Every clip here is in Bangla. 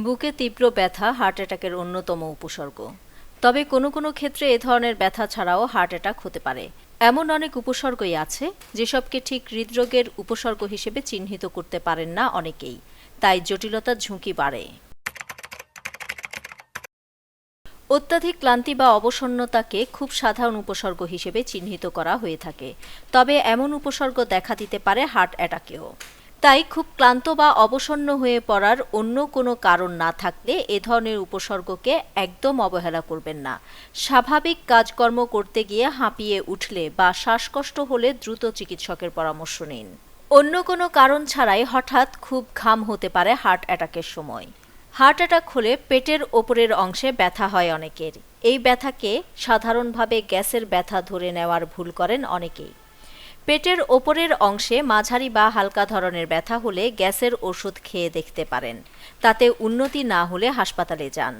বুকে তীব্র ব্যথা হার্ট অ্যাটাকের অন্যতম উপসর্গ। তবে কোনো কোনো ক্ষেত্রে এ ধরনের ব্যথা ছাড়াও হার্ট অ্যাটাক হতে পারে। এমন অনেক উপসর্গই আছে যেসবকে ঠিক হৃদরোগের উপসর্গ হিসেবে চিহ্নিত করতে পারেন না অনেকেই, তাই জটিলতার ঝুঁকি বাড়ে। অত্যাধিক ক্লান্তি বা অবসন্নতাকে খুব সাধারণ উপসর্গ হিসেবে চিহ্নিত করা হয়ে থাকে, তবে এমন উপসর্গ দেখা দিতে পারে হার্ট অ্যাটাকেও। তাই খুব ক্লান্ত বা অবসন্ন হয়ে পড়ার অন্য কোনো কারণ না থাকলে এ ধরনের উপসর্গকে একদম অবহেলা করবেন না। স্বাভাবিক কাজকর্ম করতে গিয়ে হাঁপিয়ে উঠলে বা শ্বাসকষ্ট হলে দ্রুত চিকিৎসকের পরামর্শ নিন। অন্য কোনো কারণ ছাড়াই হঠাৎ খুব ঘাম হতে পারে হার্ট অ্যাটাকের সময়। হার্ট অ্যাটাক হলে পেটের ওপরের অংশে ব্যথা হয় অনেকের। এই ব্যথাকে সাধারণভাবে গ্যাসের ব্যথা ধরে নেওয়ার ভুল করেন অনেকেই। পেটের ওপরের অংশে মাঝারি বা হালকা ধরনের ব্যথা হলে গ্যাসের ওষুধ খেয়ে দেখতে পারেন। তাতে উন্নতি না হলে হাসপাতালে যান।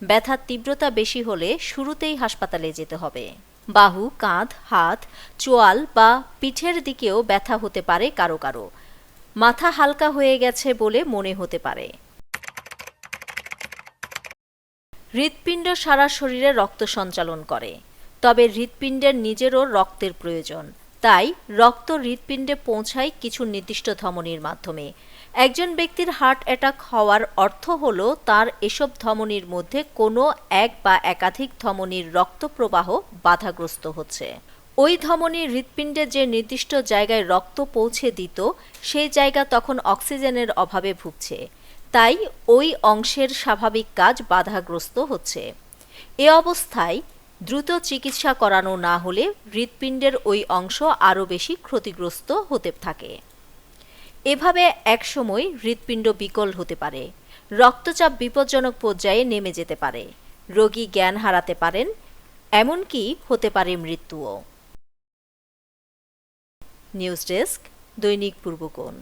ব্যথার তীব্রতা বেশি হলে শুরুতেই হাসপাতালে যেতে হবে। বাহু, কাঁধ, হাত, চোয়াল বা পিঠের দিকেও ব্যথা হতে পারে কারো কারো। মাথা হালকা হয়ে গেছে বলে মনে হতে পারে। হৃৎপিণ্ড সারা শরীরে রক্ত সঞ্চালন করে, তবে হৃৎপিণ্ডের নিজেরও রক্তের প্রয়োজন। তাই রক্ত হৃৎপিণ্ডে পৌঁছায় কিছু নির্দিষ্ট ধমনীর মাধ্যমে। একজন ব্যক্তির হার্ট অ্যাটাক হওয়ার অর্থ হল তার এসব ধমনীর মধ্যে কোনো এক বা একাধিক ধমনীর রক্ত প্রবাহ বাধাগ্রস্ত হচ্ছে। ওই ধমনী হৃৎপিণ্ডে যে নির্দিষ্ট জায়গায় রক্ত পৌঁছে দিত, সেই জায়গা তখন অক্সিজেনের অভাবে ভুগছে। তাই ওই অংশের স্বাভাবিক কাজ বাধাগ্রস্ত হচ্ছে। এ অবস্থায় দ্রুত চিকিৎসা করানো না হলে হৃৎপিণ্ডের ওই অংশ আরও বেশি ক্ষতিগ্রস্ত হতে থাকে। এভাবে একসময় হৃৎপিণ্ড বিকল হতে পারে, রক্তচাপ বিপজ্জনক পর্যায়ে নেমে যেতে পারে, রোগী জ্ঞান হারাতে পারেন, এমনকি হতে পারে মৃত্যুও। নিউজ ডেস্ক, দৈনিক পূর্বকোণ।